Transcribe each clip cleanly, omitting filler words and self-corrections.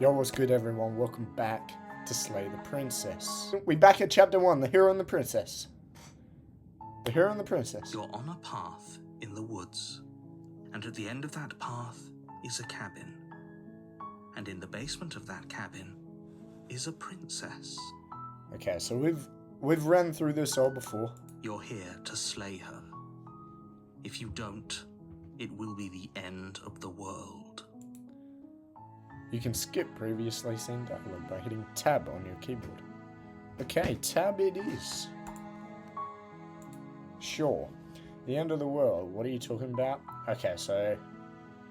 Yo, what's good, everyone? Welcome back to Slay the Princess. We back at chapter 1, The Hero and the Princess. The Hero and the Princess. You're on a path in the woods, and at the end of that path is a cabin. And in the basement of that cabin is a princess. Okay, so we've run through this all before. You're here to slay her. If you don't, it will be the end of the world. You can skip previously seen dialogue by hitting tab on your keyboard. Okay, tab it is. Sure. The end of the world. What are you talking about? Okay, so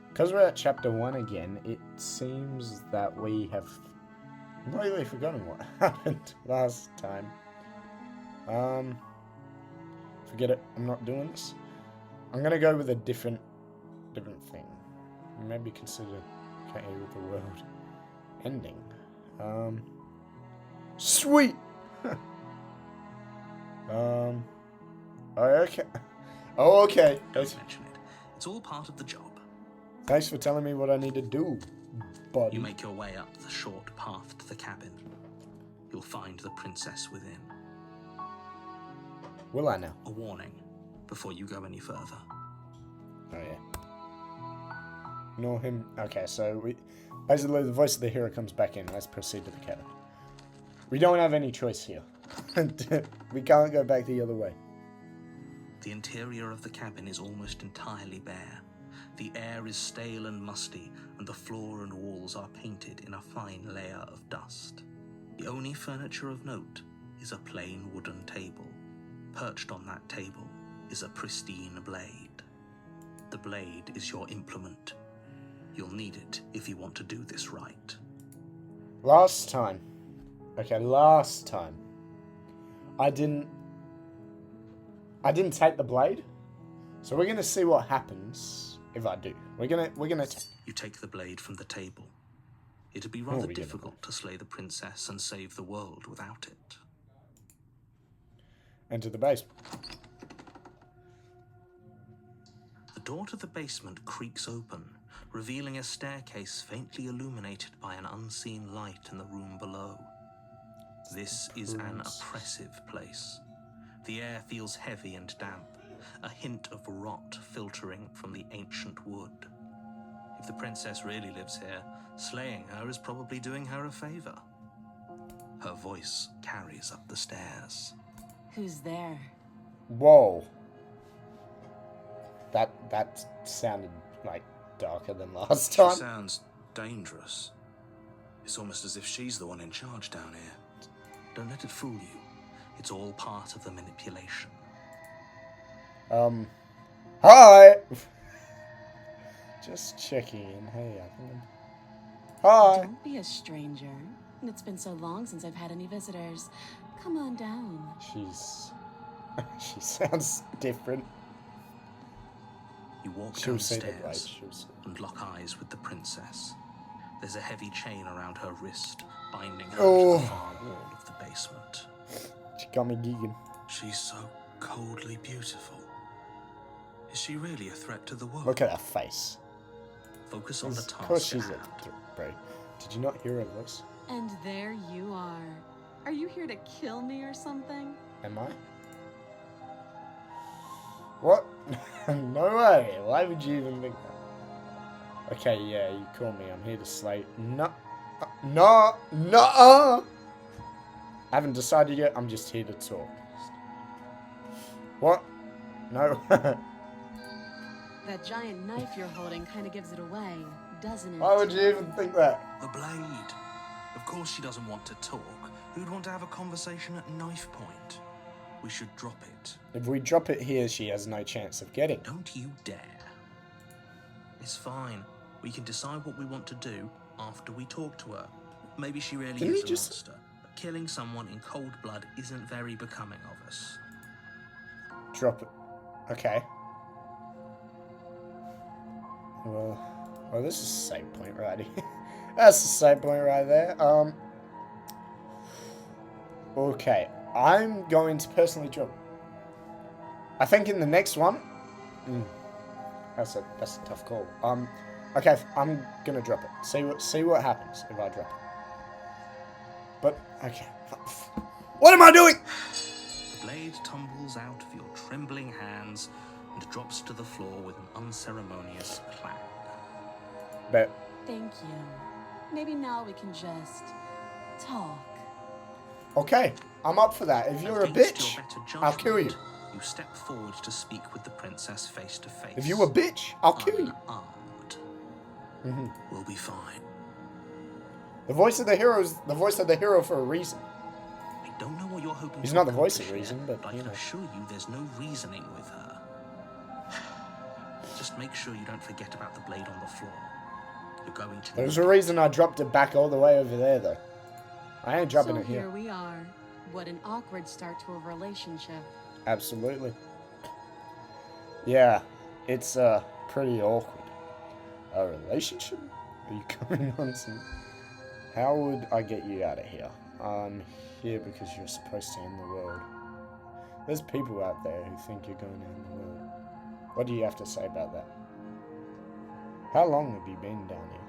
because we're at chapter 1 again, it seems that we have completely forgotten what happened last time. Forget it. I'm not doing this. I'm gonna go with a different thing. Maybe consider okay with the world ending. Sweet. Oh, okay. Oh, okay. Don't mention it. It's all part of the job. Thanks for telling me what I need to do, buddy. You make your way up the short path to the cabin. You'll find the princess within. Will I now? A warning before you go any further. Oh, yeah. Ignore him. Okay, so basically the voice of the hero comes back in. Let's proceed to the cabin. We don't have any choice here. We can't go back the other way. The interior of the cabin is almost entirely bare. The air is stale and musty, and the floor and walls are painted in a fine layer of dust. The only furniture of note is a plain wooden table. Perched on that table is a pristine blade. The blade is your implement. You'll need it if you want to do this right. Last time. I didn't take the blade. So we're gonna see what happens if I do. We're gonna You take the blade from the table. It'd be rather difficult to slay the princess and save the world without it. enter the basement. The door to the basement creaks open, revealing a staircase faintly illuminated by an unseen light in the room below. This is an oppressive place. The air feels heavy and damp, a hint of rot filtering from the ancient wood. If the princess really lives here, slaying her is probably doing her a favor. Her voice carries up the stairs. Who's there? Whoa. That sounded like darker than last She time. sounds dangerous. It's almost as if she's the one in charge down here. Don't let it fool you. It's all part of the manipulation. Hi. Just checking in. Hey, I think Hi. Don't be a stranger. It's been so long since I've had any visitors. Come on down. She sounds different. You walk She'll say the downstairs blade. She'll say. and lock eyes with the princess. There's a heavy chain around her wrist, binding her Oh. to the far wall of the basement. She got me gigging. She's so coldly beautiful. Is she really a threat to the world? Look at her face. Focus on the Of course task at she's a hand. bro. Did you not hear her voice? And there you are. Are you here to kill me or something? Am I? What? No way. Why would you even think that? Okay, yeah, you call me. I'm here to slay. No. I haven't decided yet. I'm just here to talk. What? No. That giant knife you're holding kind of gives it away, doesn't it? Why would you even think that? The blade. Of course she doesn't want to talk. Who'd want to have a conversation at knife point? We should drop it. If we drop it here, she has no chance of getting it. Don't you dare. It's fine. We can decide what we want to do after we talk to her. Maybe she really Can we is a just- monster. But killing someone in cold blood isn't very becoming of us. Drop it. Okay. Well, this is a save point right here. That's a save point right there. Okay. I'm going to personally drop it. I think in the next one... that's a tough call. Okay, I'm gonna drop it. See what happens if I drop it. But okay. What am I doing? The blade tumbles out of your trembling hands and drops to the floor with an unceremonious clang. But Thank you. Maybe now we can just talk. okay, I'm up for that. If you're a Against bitch, your better I'll kill you. judgment, you step forward to speak with the princess face to face. If you're a bitch, I'll kill you. Unarmed. We'll be fine. The voice of the hero is the voice of the hero for a reason. I don't know what you're hoping He's to not the voice of accomplish reason, here, but, I you can know. assure you there's no reasoning with her. Just make sure you don't forget about the blade on the floor. You're going to There's need a reason I dropped it back all the way over there, though. I ain't dropping So it here. here we are. What an awkward start to a relationship. Absolutely. Yeah, it's pretty awkward. A relationship? Are you coming on some? How would I get you out of here? I'm here because you're supposed to end the world. There's people out there who think you're going to end the world. What do you have to say about that? How long have you been down here?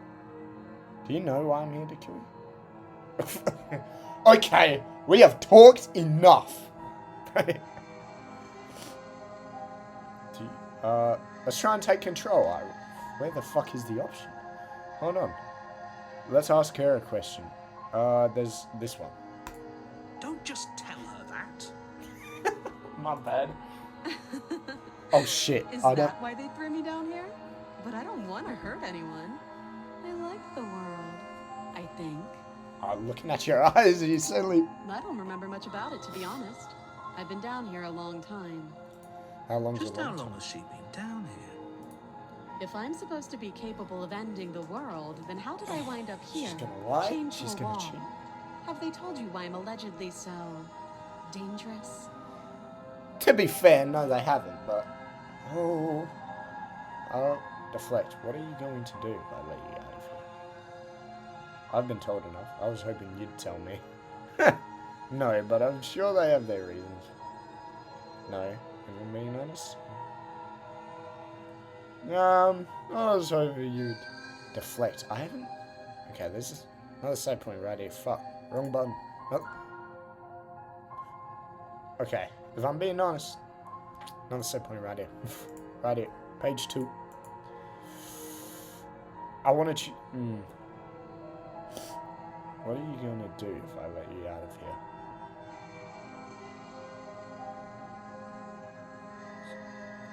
Do you know why I'm here to kill you? Okay, we have talked enough. Let's try and take control. Where the fuck is the option? Hold on. Let's ask her a question. There's this one. Don't just tell her that. My bad. Oh shit. Is I don't. that why they threw me down here? But I don't want to hurt anyone. I like the world, I think. I'm looking at your eyes and you suddenly. I don't remember much about it, to be honest. I've been down here a long time. How long's Just the how long long time? has she been down here? If I'm supposed to be capable of ending the world, then how did I wind up here? She's gonna lie. chained to She's a gonna wall? cheat. Have they told you why I'm allegedly so dangerous? To be fair, no, they haven't. But I'll deflect. What are you going to do if I let you out of here? I've been told enough. I was hoping you'd tell me. No, but I'm sure they have their reasons. No, if I'm being honest. I was hoping you'd deflect. I haven't. Okay, this is another side point right here. Fuck, wrong button. Nope. Okay, if I'm being honest, another side point right here. Right here, page 2. I want to. What are you gonna do if I let you out of here?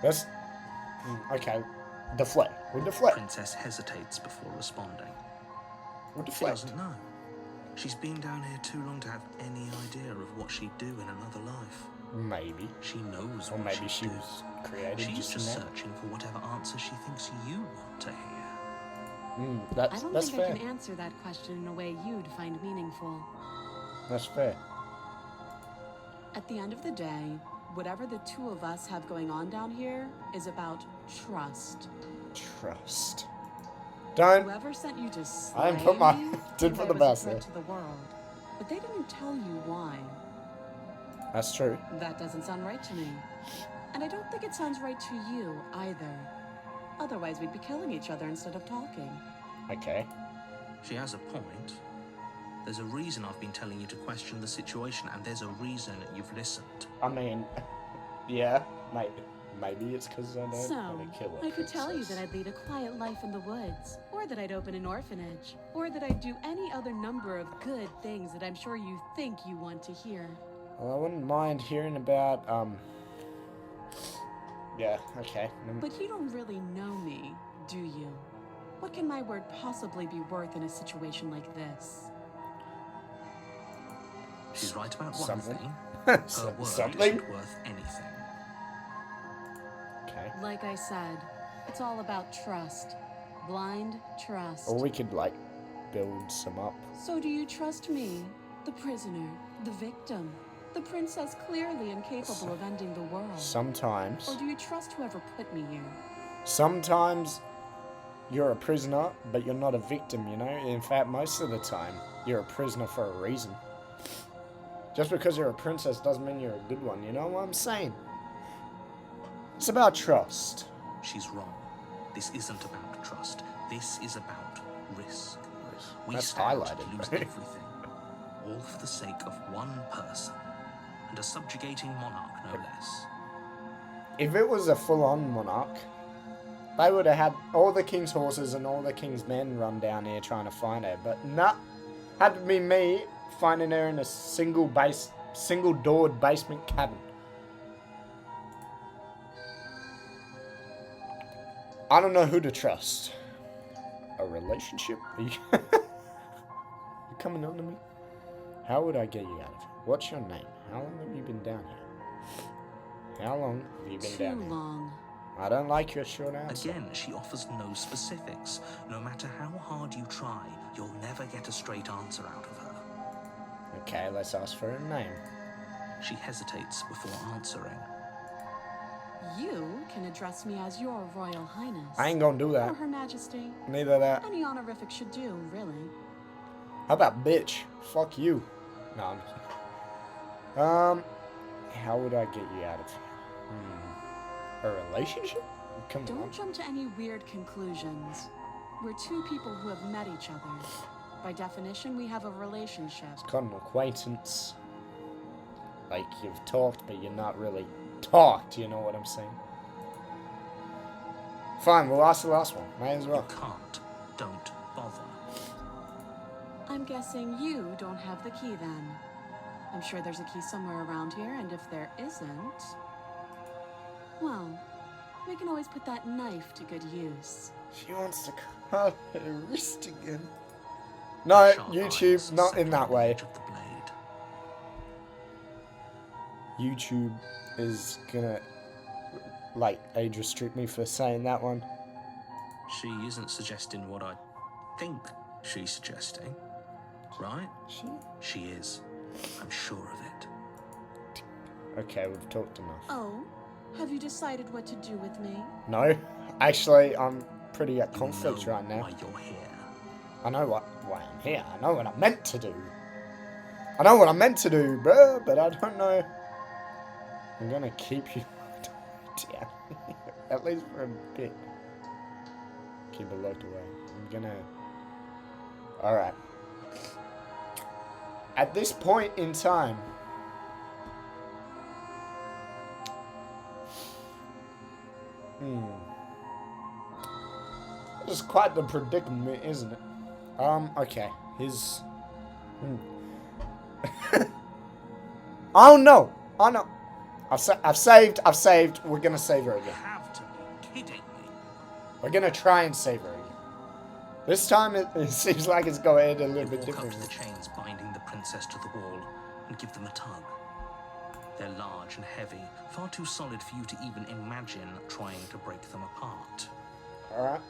Let's. Okay, deflect. We'll deflect. Princess hesitates before responding. We'll She deflect. doesn't know. She's been down here too long to have any idea of what she'd do in another life. Maybe. She knows Or what maybe she'd she do. was created She's just just now. searching for whatever answer she thinks you want to hear. I That's don't that's think fair. I can answer that question in a way you'd find meaningful. That's fair. At the end of the day, whatever the two of us have going on down here is about trust. Trust. Don't. Whoever sent you to I didn't slay put my- me did knew put I the was best a threat there. to the world, but they didn't tell you why. That's true. That doesn't sound right to me. And I don't think it sounds right to you either. Otherwise, we'd be killing each other instead of talking. Okay. She has a point. There's a reason I've been telling you to question the situation, and there's a reason you've listened. I mean, yeah, maybe it's because I don't So, want to kill her. I could tell you that I'd lead a quiet life in the woods, or that I'd open an orphanage, or that I'd do any other number of good things that I'm sure you think you want to hear. Well, I wouldn't mind hearing about, yeah, okay. But you don't really know me, do you? What can my word possibly be worth in a situation like this? She's right about one Something. thing. Her word Something? isn't worth anything. Okay. Like I said, it's all about trust. Blind trust. Or we could, like, build some up. So do you trust me, the prisoner, the victim, the princess clearly incapable of ending the world? Sometimes. Or do you trust whoever put me here? Sometimes you're a prisoner, but you're not a victim, you know? In fact, most of the time, you're a prisoner for a reason. Just because you're a princess doesn't mean you're a good one, you know what I'm saying? It's about trust. She's wrong. This isn't about trust. This is about risk. We That's stand highlighted, to lose right? everything, all for the sake of one person and a subjugating monarch, no less. If it was a full-on monarch, they would have had all the king's horses and all the king's men run down here trying to find her. But nah, had to be me finding her in a single-doored basement cabin. I don't know who to trust. A relationship? Are you you coming on to me? How would I get you out of here? What's your name? How long have you been down here? How long have you been down Too here? long. I don't like your short answer. Again, she offers no specifics. No matter how hard you try, you'll never get a straight answer out of her. Okay, let's ask for her name. She hesitates before answering. You can address me as Your Royal Highness. I ain't gonna do Or that. Her Majesty. Neither that. Any honorific should do, really. How about bitch? Fuck you. No, I'm kidding. How would I get you out of here? A relationship? Come on. Don't jump to any weird conclusions. We're two people who have met each other. By definition, we have a relationship. It's called an acquaintance. Like, you've talked, but you're not really talked, you know what I'm saying? Fine, we'll ask the last one. May as well. You can't. Don't bother. I'm guessing you don't have the key then. I'm sure there's a key somewhere around here, and if there isn't... well, we can always put that knife to good use. She wants to cut her wrist again. No, Sharp YouTube, eyes not in settle that on the way. edge of the blade. YouTube is gonna, like, age restrict me for saying that one. She isn't suggesting what I think she's suggesting, right? She is. I'm sure of it. Okay, we've talked enough. Oh, have you decided what to do with me? No, actually, I'm pretty at conflict You know right now. why you're here. I know why I'm here. I know what I'm meant to do. I know what I'm meant to do, bro, but I don't know. I'm gonna keep you down. At least for a bit. Keep it locked away. I'm gonna... Alright. At this point in time... This is quite the predicament, isn't it? Okay. His... Oh no! Oh no! I've saved. We're gonna save her You again. have to be kidding me. We're gonna try and save her again. This time it seems like it's going a little bit Walk up to different. the chains binding the princess to the wall and give them a tug. They're large and heavy, far too solid for you to even imagine trying to break them apart. Alright.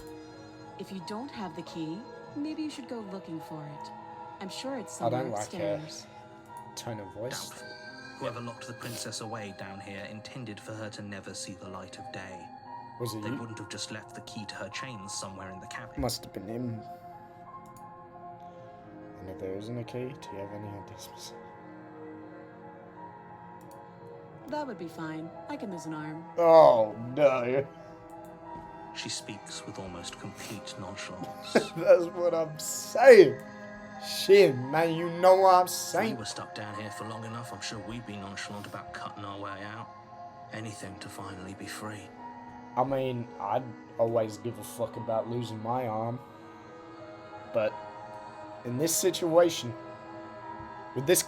If you don't have the key, maybe you should go looking for it. I'm sure it's I somewhere don't like her upstairs. tone of voice. Doubtful. Whoever locked the princess away down here intended for her to never see the light of day. Was it They you? wouldn't have just left the key to her chains somewhere in the cabin. Must have been him. And if there isn't a key, do you have any ideas? That would be fine. I can lose an arm. Oh no. She speaks with almost complete nonchalance. That's what I'm saying. Shit, man, you know what I'm If we saying. were stuck down here for long enough, I'm sure we'd be nonchalant about cutting our way out. Anything to finally be free. I mean, I'd always give a fuck about losing my arm. But in this situation, with this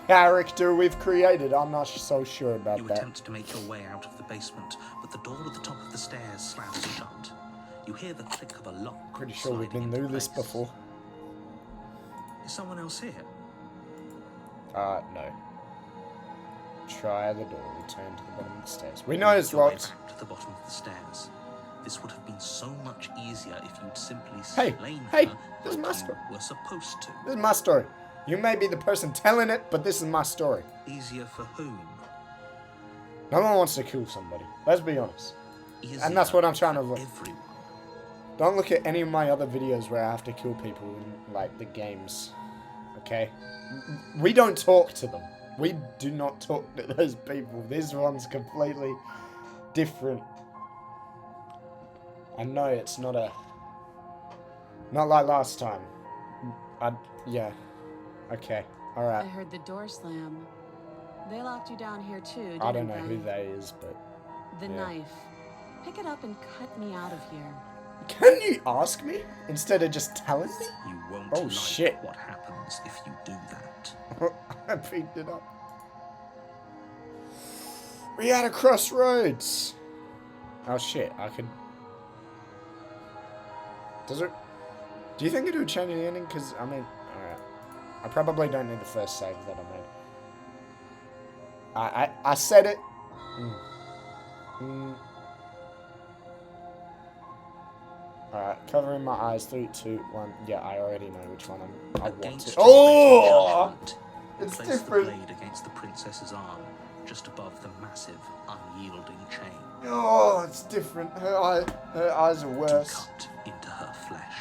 character we've created, I'm not so sure about You that. attempt to make your way out of the basement, but the door at the top of the stairs slams shut. You hear the click of a lock. Pretty sure we've sliding been into through this place. before. Is someone else here? No. Try the door, return to the bottom of the stairs. We know it's Your way locked. back to the bottom of the stairs. This would have been so much easier if you'd simply Hey, slain hey, her this is like my you story. were supposed to. This is my story. You may be the person telling it, but this is my story. Easier for whom? No one wants to kill somebody. Let's be honest. Easier And that's what I'm trying to for avoid. everyone. Don't look at any of my other videos where I have to kill people in, like, the games. Okay? We don't talk to them. We do not talk to those people. This one's completely different. I know it's not a Not like last time. Yeah. Okay. I Alright. heard the door slam. They locked you down here too, didn't I don't know who they is, but... The yeah. knife. Pick it up and cut me out of here. Can you ask me instead of just telling me? You won't Oh, like shit. what happens if you do that. I picked it up. We at a crossroads. Oh shit, I could... Does it... Do you think it would change the ending? Because, I mean... Alright. I probably don't need the first save that I made. I said it. Alright, covering my eyes. 3, 2, 1. Yeah, I already know which one I want Against to. your Oh! better judgment, It's place different. the blade against the princess's arm, just above the massive, unyielding chain. Oh, it's different. Her eyes are To worse. cut into her flesh.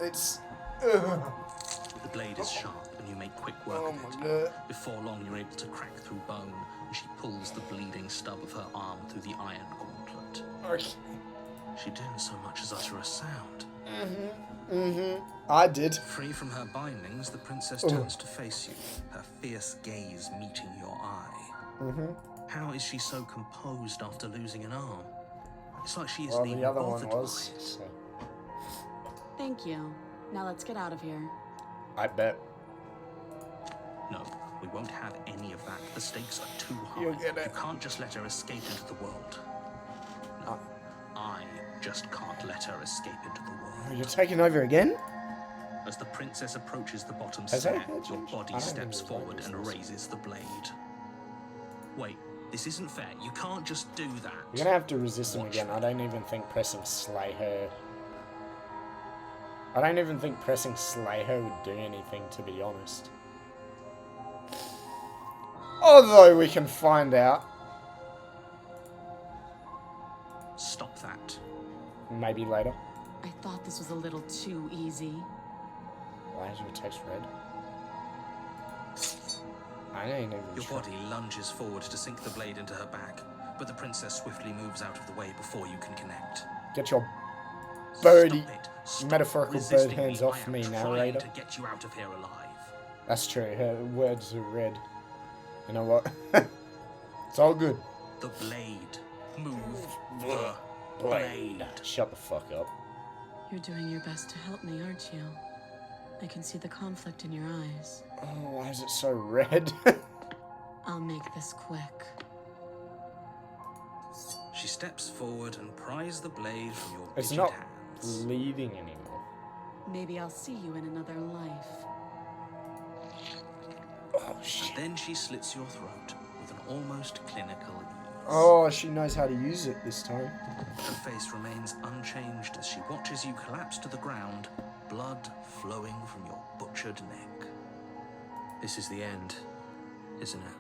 It's... The blade is sharp, and you make quick work Oh of my it. god. Before long, you're able to crack through bone, and she pulls the bleeding stub of her arm through the iron gauntlet. Okay. She didn't so much as utter a sound. I did. Free from her bindings, the princess turns to face you, her fierce gaze meeting your eye. How is she so composed after losing an arm? It's like she isn't Well, even the other one bothered by was. it. So. Thank you. Now let's get out of here. I bet. No, we won't have any of that. The stakes are too high. You'll get it. You can't just let her escape into the world. No, I just can't let her escape into the Oh, world. you're taking over again? As the princess approaches the bottom Has stair, that changed? your I body don't steps think it was forward like and this. raises the blade. Wait, this isn't fair. You can't just do that. You're gonna have to resist him Watch again. me. I don't even think pressing slay her. I don't even think pressing slay her would do anything, to be honest. Although we can find out. Stop that. Maybe later. I thought this was a little too easy. Why is your text red? I ain't even Your sure. body lunges forward to sink the blade into her back, but the princess swiftly moves out of the way before you can connect. Get your birdie Stop it. Stop metaphorical bird resisting hands me. off I am me, trying narrator. to get you out of here alive. That's true. Her words are red. You know what? It's all good. The blade. Move the blade. Shut the fuck up. You're doing your best to help me, aren't you? I can see the conflict in your eyes. Oh, why is it so red? I'll make this quick. She steps forward and pries the blade from your It's rigid not hands. bleeding anymore. Maybe I'll see you in another life. Oh, shit. Then she slits your throat with an almost clinical ease. Oh, she knows how to use it this time. Her face remains unchanged as she watches you collapse to the ground, blood flowing from your butchered neck. This is the end, isn't it?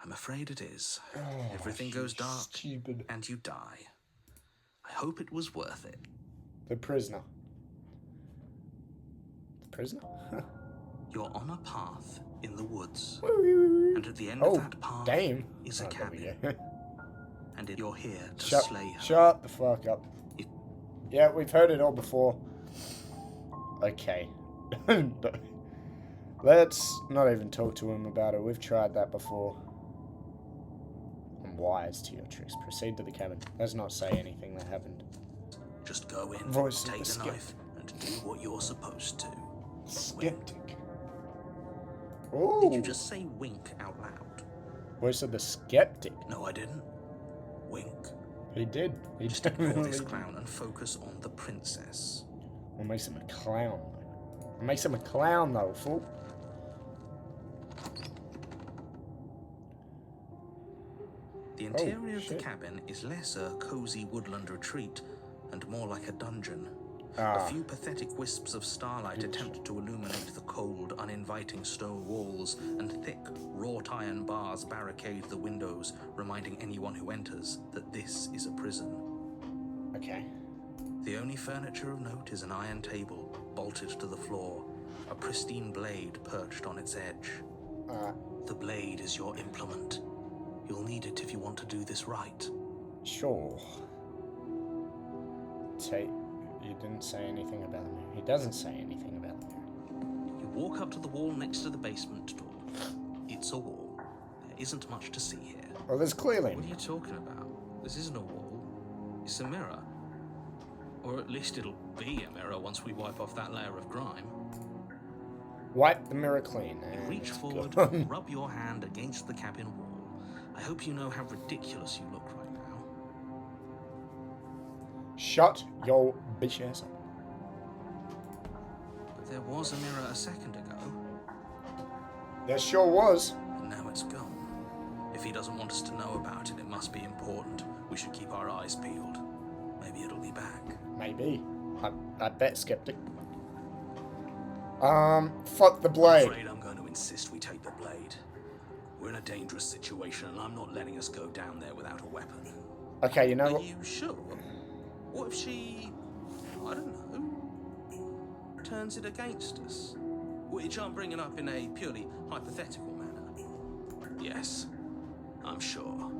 I'm afraid it is. Oh, Everything goes dark, Stupid. and you die. I hope it was worth it. The prisoner. The prisoner? You're on a path in the woods, and and at the end oh, of that path damn. is a Oh, there we cabin. go. And you're here to Shut, slay her. shut the fuck up. If- Yeah, we've heard it all before. Okay. Let's not even talk to him about it. We've tried that before. I'm wise to your tricks. Proceed to the cabin. Let's not say anything that happened. Just go in, Voice of take the the knife, and do what you're supposed to. Skeptic. Did Oh, you just say wink out loud? voice of the skeptic. No, I didn't. Wink. He did. He Just ignore definitely this did. clown and focus on the princess. What makes him a clown, though? What makes him a clown, though, fool? The interior of the shit. cabin is less a cozy woodland retreat and more like a dungeon. Ah. A few pathetic wisps of starlight attempt to illuminate the cold, uninviting stone walls, and thick, wrought iron bars barricade the windows, reminding anyone who enters that this is a prison. Okay. The only furniture of note is an iron table, bolted to the floor, a pristine blade perched on its edge. The blade is your implement. You'll need it if you want to do this right. Sure. Take. You didn't say anything about the mirror. He doesn't say anything about the mirror. You walk up to the wall next to the basement door. It's a wall. There isn't much to see here. Well, there's clearly. What are you talking about? This isn't a wall. It's a mirror. Or at least it'll be a mirror once we wipe off that layer of grime. Wipe the mirror clean. You And reach forward, gone. rub your hand against the cabin wall. I hope you know how ridiculous you look right now. Shut your bitch ass up. But there was a mirror a second ago, There sure was. and now it's gone. If he doesn't want us to know about it, it must be important. We should keep our eyes peeled. Maybe it'll be back. Maybe. I bet, skeptic. Fuck the I'm blade. afraid I'm going to insist we take the blade. We're in a dangerous situation, and I'm not letting us go down there without a weapon. Okay, you know Are what? you sure? What if she, I don't know, turns it against us? Which I'm bringing up in a purely hypothetical manner. Yes, I'm sure.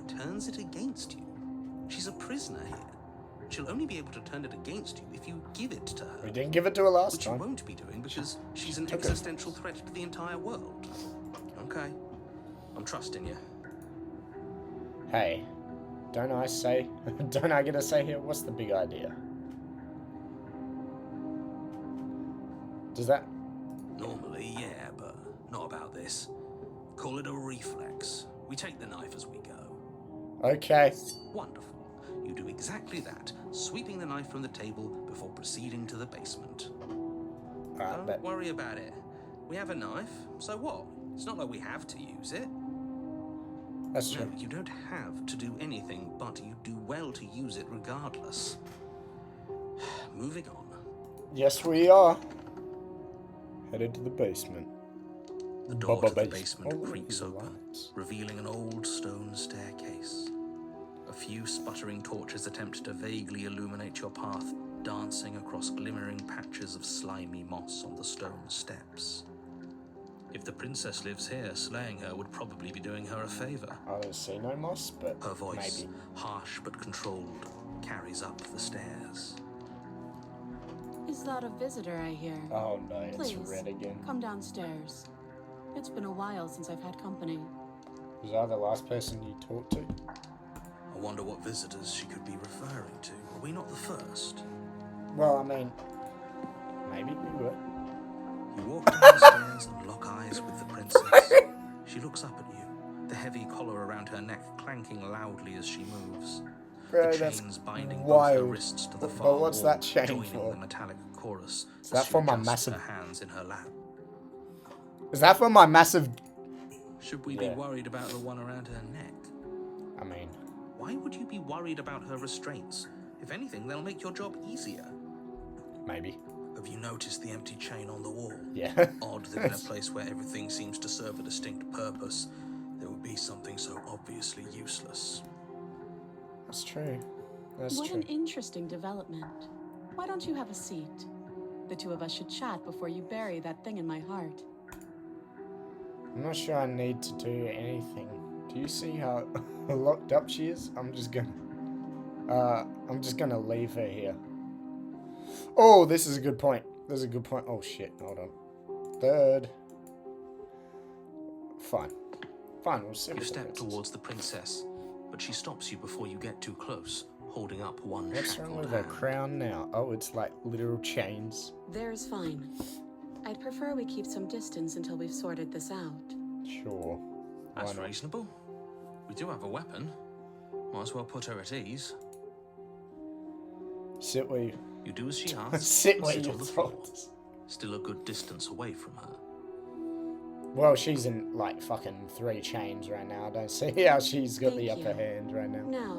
Turns it against you. She's a prisoner here. She'll only be able to turn it against you if you give it to her. We didn't give it to her last Which you time. won't be doing because she's an Okay. existential threat to the entire world. Okay, I'm trusting you. Hey, don't I say? Don't I get a say here? What's the big idea? Does that? Normally, yeah, but not about this. Call it a reflex. We take the knife as we go. Okay. Wonderful. You do exactly that, sweeping the knife from the table before proceeding to the basement. Alright, Don't bet. worry about it. We have a knife, so what? It's not like we have to use it. That's No, true. you don't have to do anything, but you do well to use it regardless. Moving on. Yes, we are. Headed to the basement. The door to the base. basement Oh, creaks the open, lights. revealing an old stone staircase. A few sputtering torches attempt to vaguely illuminate your path, dancing across glimmering patches of slimy moss on the stone steps. If the princess lives here, slaying her would probably be doing her a favor. I don't see no moss, but Her voice, maybe. harsh but controlled, carries up the stairs. Is that a visitor I hear? Oh no, it's Please, red again. come downstairs. It's been a while since I've had company. Was I the last person you talked to? I wonder what visitors she could be referring to. Are we not the first? Well, I mean, maybe we were. You walk down the stairs and lock eyes with the princess. She looks up at you, the heavy collar around her neck clanking loudly as she moves. Bro, The that's chains binding both wild. her wrists to the But far what's wall, that chain joining for? the metallic chorus. Is as that she for my adjusts massive- her hands in her lap. Is that for my massive? Should we Yeah. be worried about the one around her neck? I mean, Why would you be worried about her restraints? If anything, they'll make your job easier. maybe. Have you noticed the empty chain on the wall? Yeah. Odd that in a place where everything seems to serve a distinct purpose, there would be something so obviously useless. That's true. That's What true. an interesting development. Why don't you have a seat? The two of us should chat before you bury that thing in my heart. I'm not sure I need to do anything. Do you see how locked up she is? I'm just gonna leave her here. Oh, this is a good point. There's a good point. Oh shit, hold on. Third. Fine. Fine, we'll sit You with the step princess. towards the princess, but she stops you before you get too close, holding up one What's wrong shackled with her hand. crown now? Oh, it's like literal chains. There's fine. I'd prefer we keep some distance until we've sorted this out. Sure. Why That's not? reasonable. We do have a weapon. Might as well put her at ease. Sit where you... You do as she asks. Sit and where sit you on the floor, told us. still a good distance away from her. Well, she's in like fucking 3 chains right now. I don't see how she's got the Thank upper you. hand right now. Now,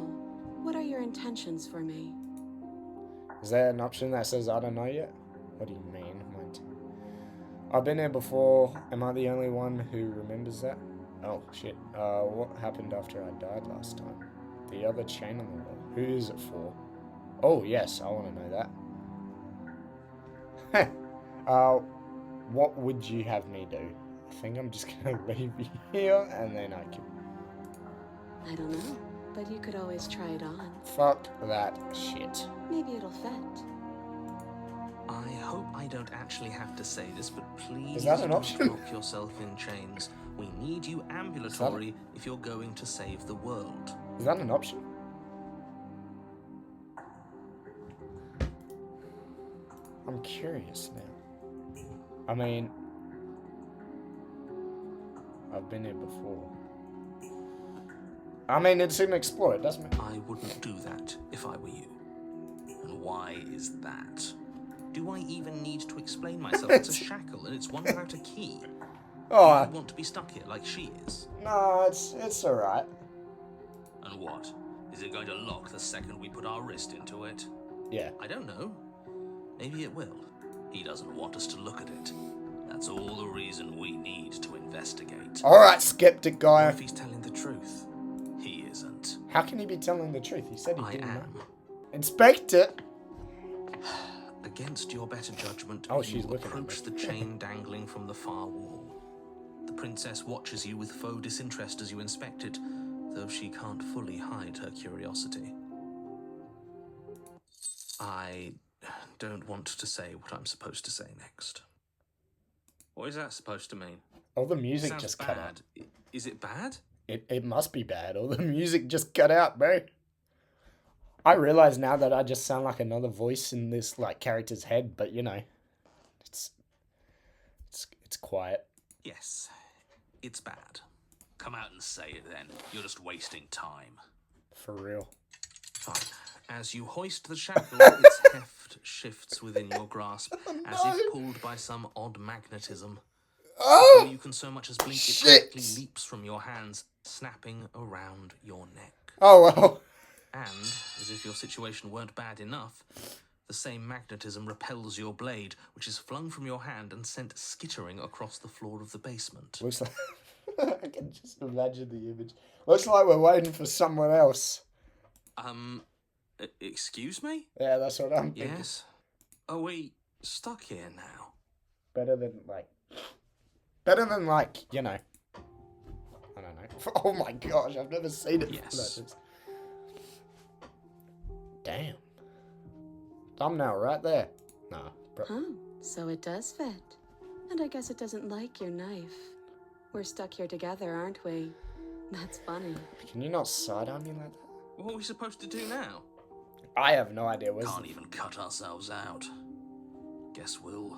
what are your intentions for me? Is there an option that says I don't know yet? What do you mean? I've been here before. Am I the only one who remembers that? Oh shit. What happened after I died last time? The other chain on the wall. Who is it for? Oh yes, I want to know that. What would you have me do? I think I'm just gonna leave you here and then I can... I don't know, but you could always try it on. Fuck that shit. Maybe it'll fit. I hope I don't actually have to say this, but please Is that an don't option? lock yourself in chains. We need you ambulatory if you're going to save the world. Is that an option? I'm curious now. I mean, I've been here before. I mean, it's an explore, doesn't it? I wouldn't do that if I were you. And why is that? Do I even need to explain myself? It's a shackle and it's one without a key. Oh, You want to be stuck here like she is. no, it's alright. And what? Is it going to lock the second we put our wrist into it? Yeah. I don't know. Maybe it will. He doesn't want us to look at it. That's all the reason we need to investigate. Alright, skeptic What guy. if he's telling the truth? He isn't. How can he be telling the truth? He said he I didn't know. am. Inspector! Against your better judgment, Oh, you she's looking at approach me. the chain dangling from the far wall. The princess watches you with faux disinterest as you inspect it, though she can't fully hide her curiosity. I don't want to say what I'm supposed to say next. What is that supposed to mean? All the music Sounds just bad. cut out. Is it bad? It must be bad. All the music just cut out, bro. I realize now that I just sound like another voice in this like character's head, but you know, it's quiet. Yes, it's bad. Come out and say it then. You're just wasting time. For real. Fine. As you hoist the shackle, its heft shifts within your grasp, as if pulled by some odd magnetism. Before you can so much as blink, it quickly leaps from your hands, snapping around your neck. Oh well. And, as if your situation weren't bad enough, the same magnetism repels your blade, which is flung from your hand and sent skittering across the floor of the basement. Looks like I can just imagine the image. Looks like we're waiting for someone else. Excuse me? Yeah, that's what I'm thinking. Yes? Are we stuck here now? Better than like, you know. I don't know. Oh my gosh, I've never seen it. Yes. Like this. Damn. Thumbnail right there. Nah, bro. Huh, so it does fit. And I guess it doesn't like your knife. We're stuck here together, aren't we? That's funny. Can you not sidearm me like that? What are we supposed to do now? I have no idea. Where's Can't the even cut ourselves out. Guess we'll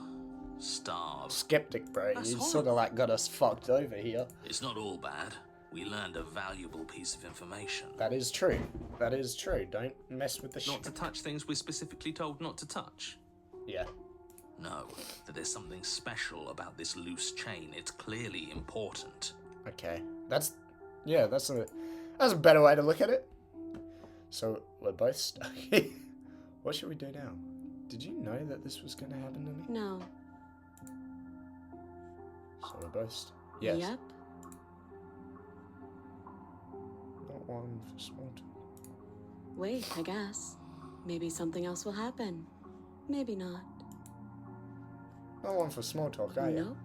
starve. skeptic, bro? That's You horrible. sort of like got us fucked over here. It's not all bad. We learned a valuable piece of information. That is true. That is true. Don't mess with the Not to shit. touch things we're specifically told not to touch. Yeah. No, that there's something special about this loose chain. It's clearly important. Okay. That's a better way to look at it. So we're both stuck. What should we do now? Did you know that this was going to happen to me? No. So we're both. Yes. Yep. Not one for small talk. Wait, I guess. Maybe something else will happen. Maybe not. Not one for small talk, are you? Nope.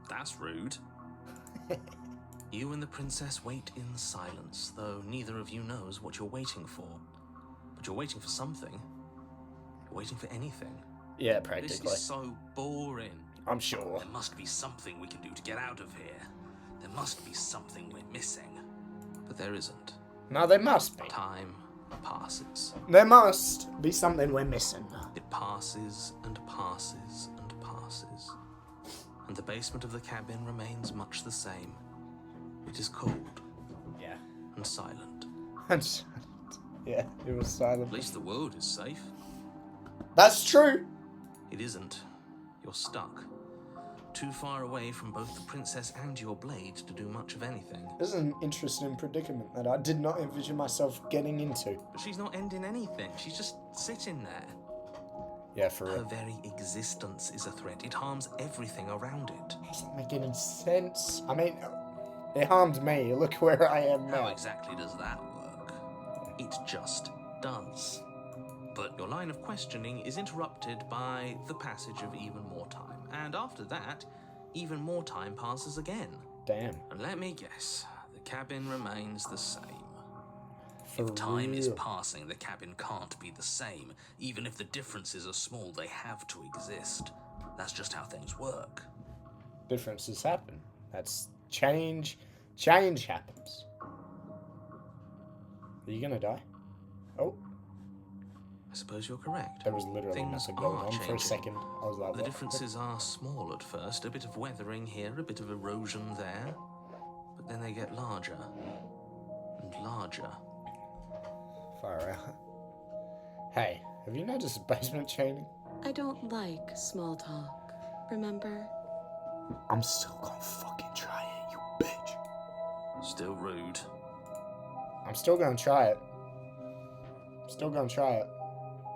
That's rude. You and the princess wait in silence, though neither of you knows what you're waiting for. But you're waiting for something. You're waiting for anything. Yeah, This practically. is so boring. I'm sure. There must be something we can do to get out of here. There must be something we're missing. But there isn't. No, there must be. Time passes. There must be something we're missing. It passes and passes and passes. And the basement of the cabin remains much the same. It is cold Yeah. and silent. Yeah, it was silent. At least the world is safe. That's true. It isn't. You're stuck. Too far away from both the princess and your blade to do much of anything. This is an interesting predicament that I did not envision myself getting into. But she's not ending anything. She's just sitting there. Yeah, for Her real. very existence is a threat. It harms everything around it. Doesn't make any sense. I mean, it harmed me. Look where I am How now. exactly does that work? It just does. But your line of questioning is interrupted by the passage of even more time. And after that, even more time passes again. Damn. And let me guess, the cabin remains the same. For If time is real. passing, the cabin can't be the same. Even if the differences are small, they have to exist. That's just how things work. Differences happen. That's change. Change happens. Are you gonna die? Oh, I suppose you're correct. there was literally Things nothing going are on for a changing. second. I was like, The what? differences are small at first. A bit of weathering here, a bit of erosion there. But then they get larger and larger. Far out. Hey, have you noticed basement chaining? I don't like small talk, remember? I'm still gonna fucking try it, you bitch. Still rude. I'm still gonna try it. Still gonna try it.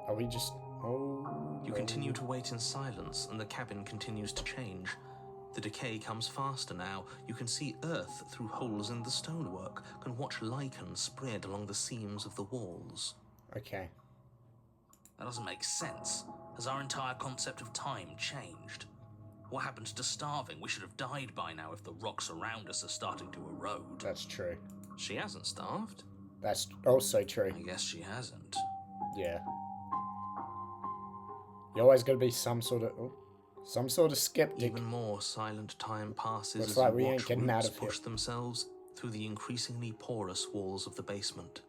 Are we just... Oh... You no. continue to wait in silence, and the cabin continues to change. The decay comes faster now. You can see earth through holes in the stonework, can watch lichen spread along the seams of the walls. Okay. That doesn't make sense. Has our entire concept of time changed? What happened to starving? We should have died by now if the rocks around us are starting to erode. That's true. She hasn't starved. That's also true. I guess she hasn't. Yeah. You always gotta be some sort of... Oh, some sort of skeptic. Even more silent time passes Looks as like you we ain't watch getting out roots of here. push themselves through the increasingly porous walls of the basement.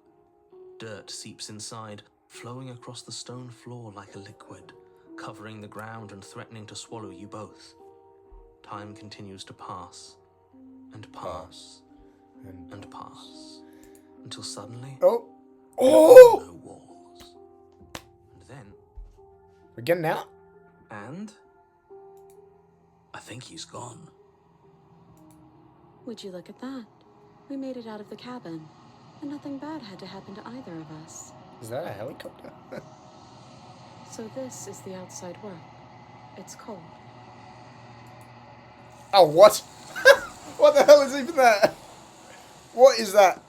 Dirt seeps inside, flowing across the stone floor like a liquid, covering the ground and threatening to swallow you both. Time continues to pass, and pass, and pass, until suddenly, Oh! there Oh! are no walls. And then, We're getting out? and I think he's gone. Would you look at that? We made it out of the cabin, and nothing bad had to happen to either of us. Is that a helicopter? So this is the outside work. It's cold. Oh, what? What the hell is even that? What is that?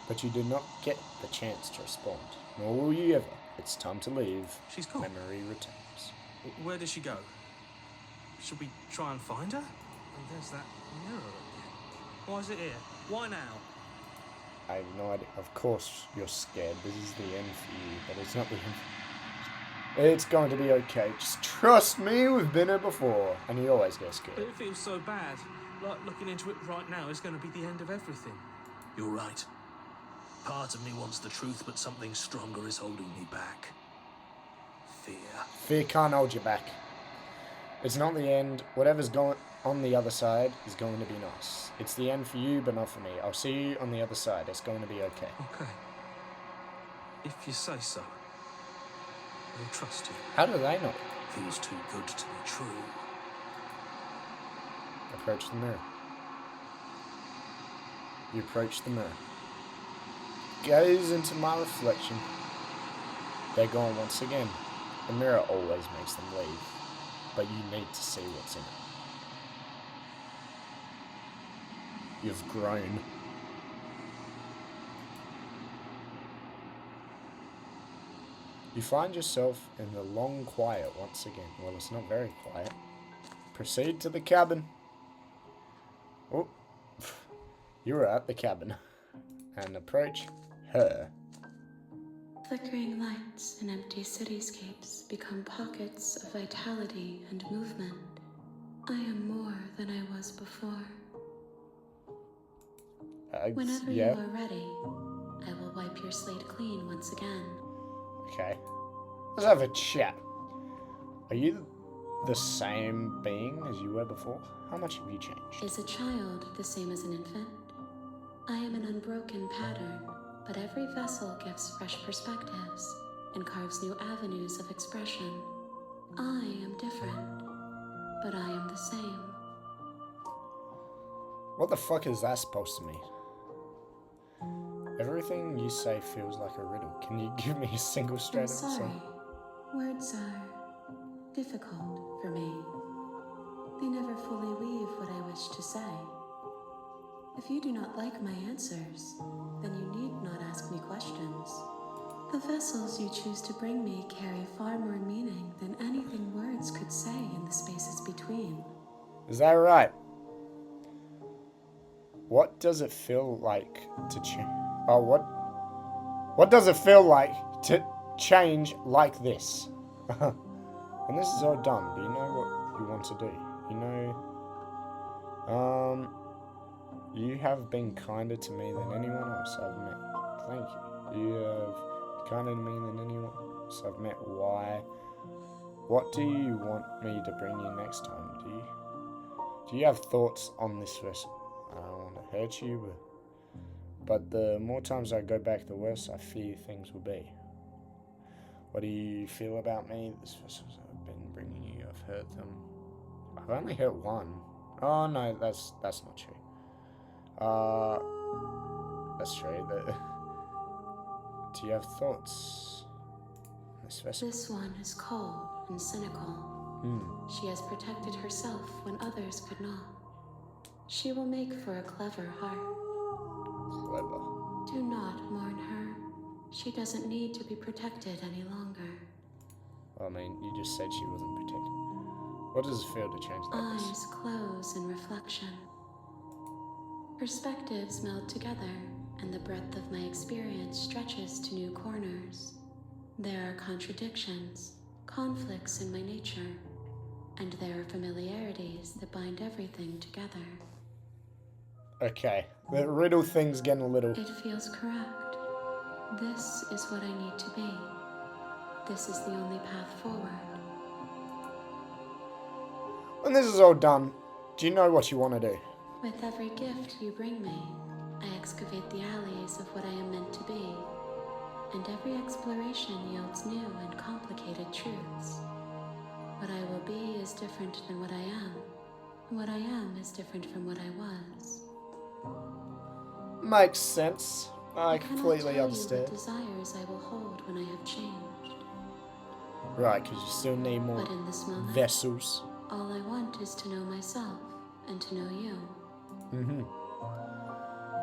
But you did not get the chance to respond. Nor will you ever. It's time to leave. She's gone. Memory returns. Where did she go? Should we try and find her? And there's that mirror again. Why is it here? Why now? I have no idea. Of course you're scared. This is the end for you, but it's not the end. It's going to be okay. Just trust me, we've been here before. And you always get But scared. it feels so bad. Like looking into it right now is going to be the end of everything. You're right. Part of me wants the truth, but something stronger is holding me back. Fear. Fear can't hold you back. It's not the end. Whatever's going on the other side is going to be nice. It's the end for you, but not for me. I'll see you on the other side. It's going to be okay. Okay. If you say so. I'll trust you. How do they know? Feels too good to be true. Approach the mirror. You approach the mirror. Gaze into my reflection. They're gone once again. The mirror always makes them leave, but you need to see what's in it. You've grown. You find yourself in the long quiet once again. Well, it's not very quiet. Proceed to the cabin. Oh, you were at the cabin. And approach her. Flickering lights and empty cityscapes become pockets of vitality and movement. I am more than I was before. Whenever yeah. you are ready, I will wipe your slate clean once again. Okay. Let's have a chat. Are you the same being as you were before? How much have you changed? Is a child the same as an infant? I am an unbroken pattern, but every vessel gives fresh perspectives and carves new avenues of expression. I am different, but I am the same. What the fuck is that supposed to mean? Everything you say feels like a riddle. Can you give me a single straight I'm answer? sorry. Words are difficult for me. They never fully weave what I wish to say. If you do not like my answers, then you need not ask me questions. The vessels you choose to bring me carry far more meaning than anything words could say in the spaces between. Is that right? What does it feel like to change? Oh, what does it feel like to change like this? When this is all done, do you know what you want to do? You know, you have been kinder to me than anyone else I've met. Thank you. You have been kinder to me than anyone else I've met. Why? What do you want me to bring you next time? Do you have thoughts on this vessel? I don't want to hurt you, but the more times I go back, the worse I fear things will be. What do you feel about me? This vessels I've been bringing you, I've hurt them. I've only hurt one. Oh no, that's not true. That's true. Do you have thoughts on this vessel? This one is cold and cynical. She has protected herself when others could not. She will make for a clever heart. Clever. Do not mourn her. She doesn't need to be protected any longer. I mean, you just said she wasn't protected. What does it feel to change like this? Eyes close in reflection. Perspectives meld together, and the breadth of my experience stretches to new corners. There are contradictions, conflicts in my nature, and there are familiarities that bind everything together. Okay, the riddle thing's getting a little... It feels correct. This is what I need to be. This is the only path forward. When this is all done, do you know what you want to do? With every gift you bring me, I excavate the alleys of what I am meant to be, and every exploration yields new and complicated truths. What I will be is different than what I am, and what I am is different from what I was. Makes sense. I cannot completely tell understand. you what desires I will hold when I have changed. Right, because you still need more But in this moment, vessels. all I want is to know myself and to know you. Mm-hmm.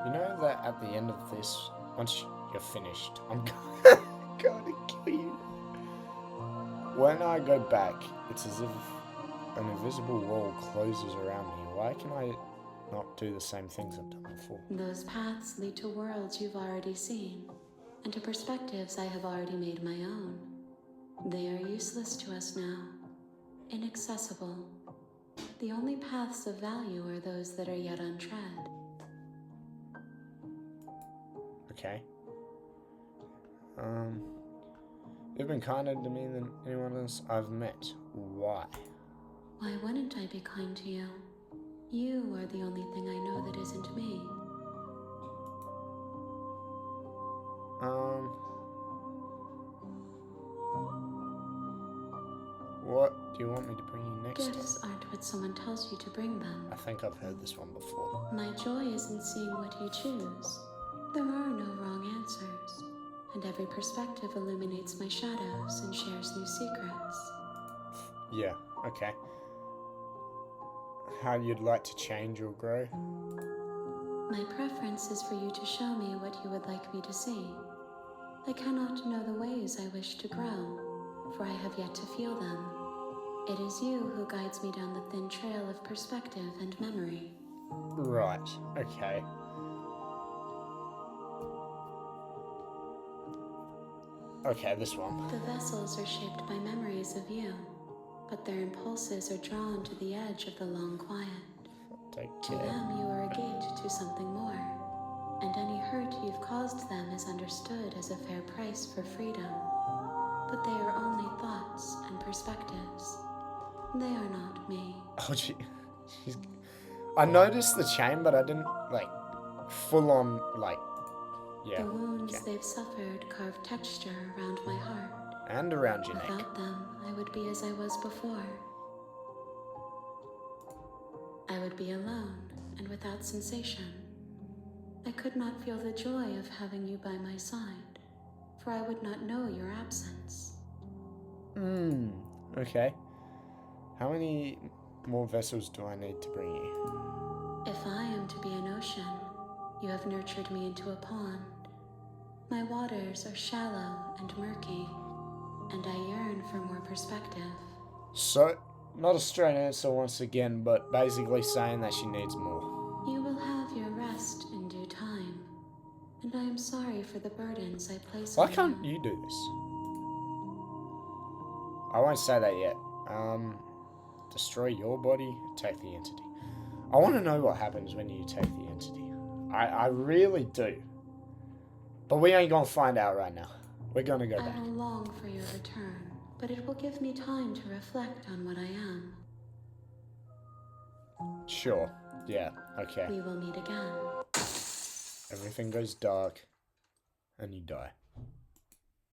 You know that at the end of this, once you're finished, I'm gonna kill you. When I go back, it's as if an invisible wall closes around me. Why can I not do the same things I've done before? Those paths lead to worlds you've already seen, and to perspectives I have already made my own. They are useless to us now, inaccessible. The only paths of value are those that are yet untread. Okay. You've been kinder to me than anyone else I've met. Why? Why wouldn't I be kind to you? You are the only thing I know that isn't me. What do you want me to bring you next time? Gifts aren't what someone tells you to bring them. I think I've heard this one before. My joy is in seeing what you choose. There are no wrong answers, and every perspective illuminates my shadows and shares new secrets. Yeah, okay. How you'd like to change or grow? My preference is for you to show me what you would like me to see. I cannot know the ways I wish to grow, for I have yet to feel them. It is you who guides me down the thin trail of perspective and memory. Right, okay. Okay, this one. The vessels are shaped by memories of you, but their impulses are drawn to the edge of the long quiet. Take To care. them, you are a gate to something more, and any hurt you've caused them is understood as a fair price for freedom. But they are only thoughts and perspectives. They are not me. Oh, gee. I noticed the chain, but I didn't, like, full on, like, yeah. The wounds okay. they've suffered carve texture around my heart. And around your neck. Without them, I would be as I was before. I would be alone and without sensation. I could not feel the joy of having you by my side, for I would not know your absence. Okay. How many more vessels do I need to bring you? If I am to be an ocean, you have nurtured me into a pond. My waters are shallow and murky, and I yearn for more perspective. So, not a straight answer once again, but basically saying that she needs more. You will have your rest for the burdens I place Why on can't you. you do this? I won't say that yet. Destroy your body, attack the entity. I want to know what happens when you attack the entity. I really do. But we ain't gonna find out right now. We're gonna go I back. will long for your return, but it will give me time to reflect on what I am. Sure. Yeah, okay. We will meet again. Everything goes dark, and you die.